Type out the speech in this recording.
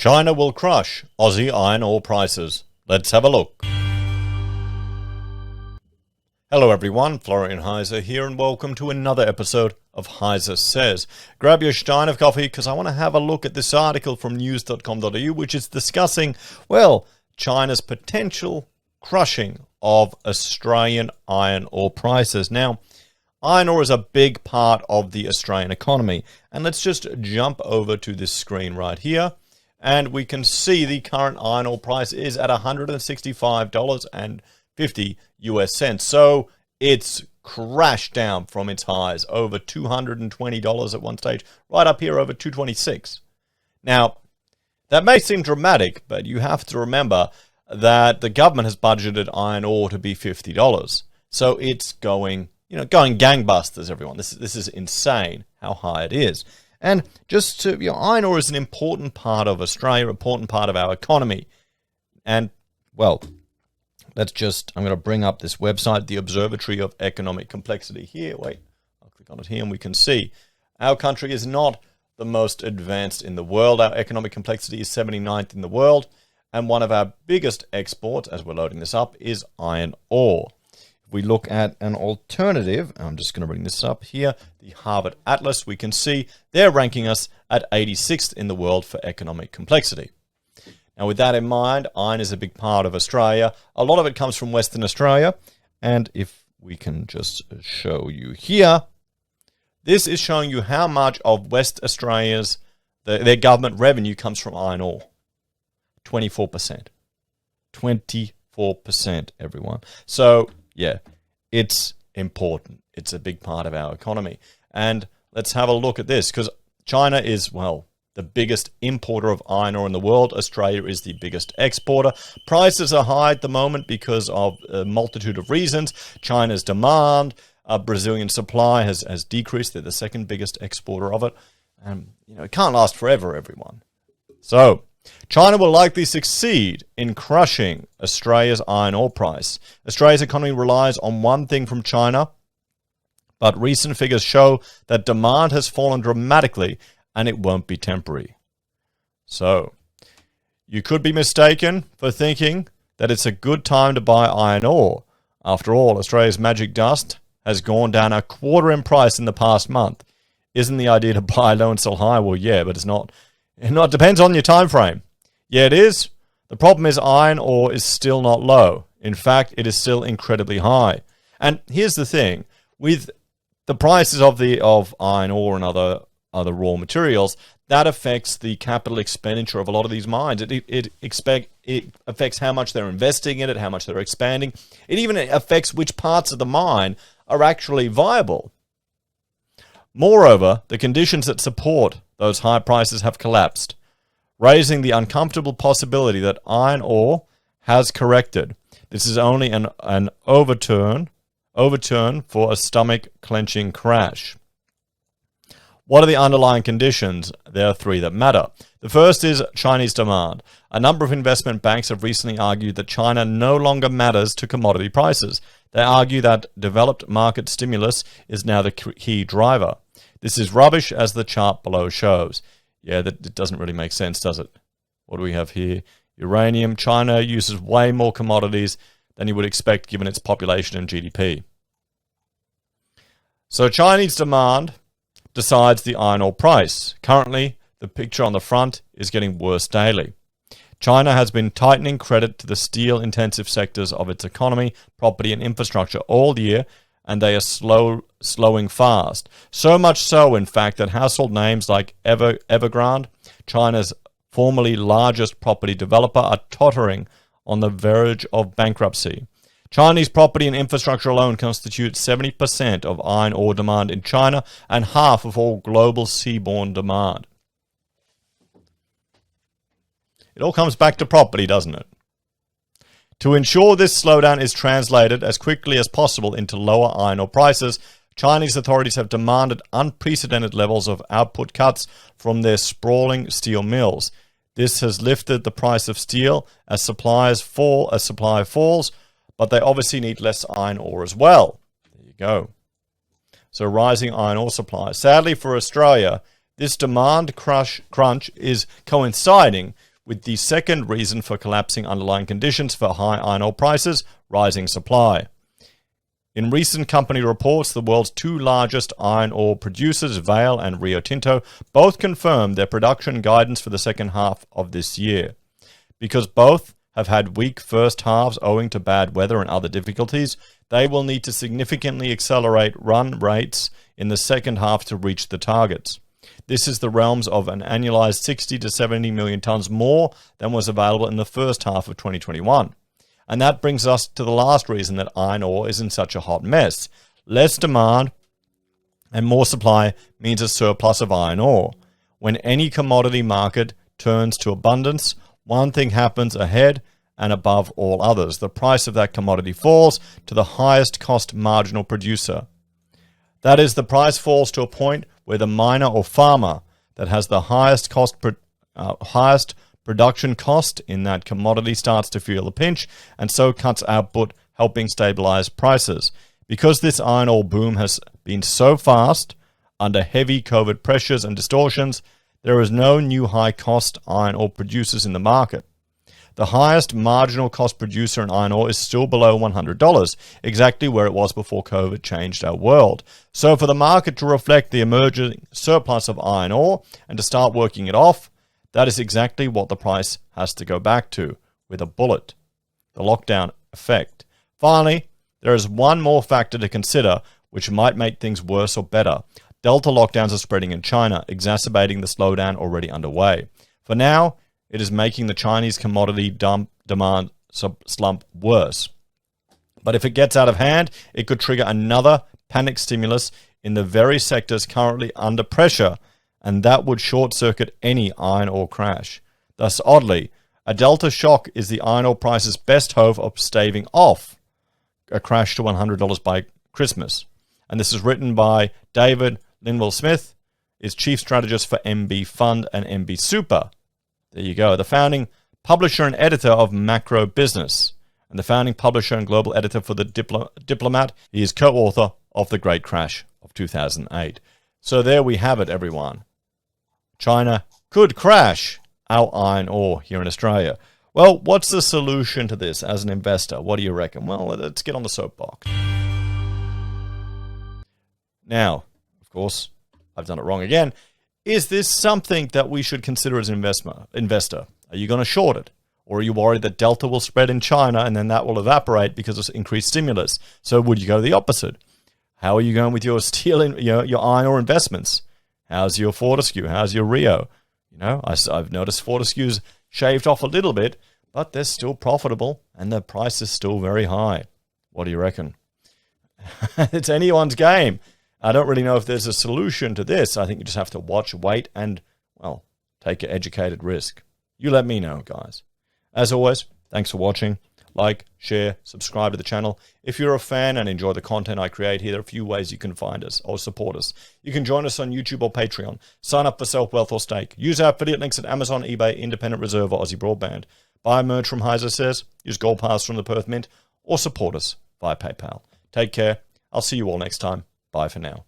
China will crush Aussie iron ore prices. Let's have a look. Hello everyone, Florian.heise here and welcome to another episode of HeiseSays. Grab your stein of coffee because I want to have a look at this article from news.com.au which is discussing, well, China's potential crushing of Australian iron ore prices. Now, iron ore is a big part of the Australian economy, and let's just jump over to this screen right here. And we can see the current iron ore price is at $165.50 US. So it's crashed down from its highs, over $220 at one stage, right up here over $226. Now, that may seem dramatic, but you have to remember that the government has budgeted iron ore to be $50. So it's going gangbusters, everyone. This is insane how high it is. And just to, iron ore is an important part of Australia, important part of our economy. And, well, I'm going to bring up this website, the Observatory of Economic Complexity here. Wait, I'll click on it here and we can see our country is not the most advanced in the world. Our economic complexity is 79th in the world. And one of our biggest exports, as we're loading this up, is iron ore. If we look at an alternative, I'm just going to bring this up here, the Harvard Atlas, we can see they're ranking us at 86th in the world for economic complexity. Now, with that in mind, iron is a big part of Australia. A lot of it comes from Western Australia. And if we can just show you here, this is showing you how much of West Australia's, their government revenue comes from iron ore. 24%. 24%, everyone. So, yeah, it's important. It's a big part of our economy. And let's have a look at this, because China is, well, the biggest importer of iron ore in the world. Australia is the biggest exporter. Prices are high at the moment because of a multitude of reasons. China's demand, Brazilian supply has decreased. They're the second biggest exporter of it. And, it can't last forever, everyone. So, China will likely succeed in crushing Australia's iron ore price. Australia's economy relies on one thing from China, but recent figures show that demand has fallen dramatically and it won't be temporary. So, you could be mistaken for thinking that it's a good time to buy iron ore. After all, Australia's magic dust has gone down a quarter in price in the past month. Isn't the idea to buy low and sell high? Well, yeah, but it's not. It depends on your time frame. Yeah, it is. The problem is iron ore is still not low. In fact, it is still incredibly high. And here's the thing. With the prices of iron ore and other raw materials, that affects the capital expenditure of a lot of these mines. It affects how much they're investing in it, how much they're expanding. It even affects which parts of the mine are actually viable. Moreover, the conditions that support those high prices have collapsed, raising the uncomfortable possibility that iron ore has corrected. This is only an overturn for a stomach-clenching crash. What are the underlying conditions? There are three that matter. The first is Chinese demand. A number of investment banks have recently argued that China no longer matters to commodity prices. They argue that developed market stimulus is now the key driver. This is rubbish, as the chart below shows. Yeah, that doesn't really make sense, does it? What do we have here? Uranium. China uses way more commodities than you would expect given its population and GDP. So Chinese demand decides the iron ore price. Currently, the picture on the front is getting worse daily. China has been tightening credit to the steel-intensive sectors of its economy, property and infrastructure all year, and they are slowing fast. So much so, in fact, that household names like Evergrande, China's formerly largest property developer, are tottering on the verge of bankruptcy. Chinese property and infrastructure alone constitute 70% of iron ore demand in China and half of all global seaborne demand. It all comes back to property, doesn't it? To ensure this slowdown is translated as quickly as possible into lower iron ore prices, Chinese authorities have demanded unprecedented levels of output cuts from their sprawling steel mills. This has lifted the price of steel as supply falls, but they obviously need less iron ore as well. There you go. So rising iron ore supply. Sadly for Australia, this demand crunch is coinciding with the second reason for collapsing underlying conditions for high iron ore prices, rising supply. In recent company reports, the world's two largest iron ore producers, Vale and Rio Tinto, both confirmed their production guidance for the second half of this year. Because both have had weak first halves owing to bad weather and other difficulties, they will need to significantly accelerate run rates in the second half to reach the targets. This is the realms of an annualized 60 to 70 million tons more than was available in the first half of 2021. And that brings us to the last reason that iron ore is in such a hot mess. Less demand and more supply means a surplus of iron ore. When any commodity market turns to abundance, one thing happens ahead and above all others. The price of that commodity falls to the highest cost marginal producer. That is, the price falls to a point where the miner or farmer that has the highest production cost in that commodity starts to feel the pinch and so cuts output, helping stabilize prices. Because this iron ore boom has been so fast, under heavy COVID pressures and distortions, there is no new high-cost iron ore producers in the market. The highest marginal cost producer in iron ore is still below $100, exactly where it was before COVID changed our world. So for the market to reflect the emerging surplus of iron ore and to start working it off, that is exactly what the price has to go back to, with a bullet, the lockdown effect. Finally, there is one more factor to consider which might make things worse or better. Delta lockdowns are spreading in China, exacerbating the slowdown already underway. For now, it is making the Chinese commodity demand slump worse. But if it gets out of hand, it could trigger another panic stimulus in the very sectors currently under pressure, and that would short-circuit any iron ore crash. Thus, oddly, a delta shock is the iron ore price's best hope of staving off a crash to $100 by Christmas. And this is written by David Linwell-Smith, is chief strategist for MB Fund and MB Super. There you go, the founding publisher and editor of Macro Business, and the founding publisher and global editor for the Diplomat. He is co-author of The Great Crash of 2008. So there we have it, everyone. China could crash our iron ore here in Australia. Well, what's the solution to this as an investor? What do you reckon? Well, let's get on the soapbox. Now, of course, I've done it wrong again. Is this something that we should consider as an investor? Are you going to short it? Or are you worried that Delta will spread in China and then that will evaporate because of increased stimulus? So would you go the opposite? How are you going with your steel and your iron ore investments? How's your Fortescue? How's your Rio? You know, I've noticed Fortescue's shaved off a little bit, but they're still profitable and the price is still very high. What do you reckon? It's anyone's game. I don't really know if there's a solution to this. I think you just have to watch, wait, and, well, take an educated risk. You let me know, guys. As always, thanks for watching. Like, share, subscribe to the channel. If you're a fan and enjoy the content I create here, there are a few ways you can find us or support us. You can join us on YouTube or Patreon. Sign up for SelfWealth or Stake. Use our affiliate links at Amazon, eBay, Independent Reserve, or AussieBroadband. Buy merch from HeiseSays. Use Gold Pass from the Perth Mint. Or support us via PayPal. Take care. I'll see you all next time. Bye for now.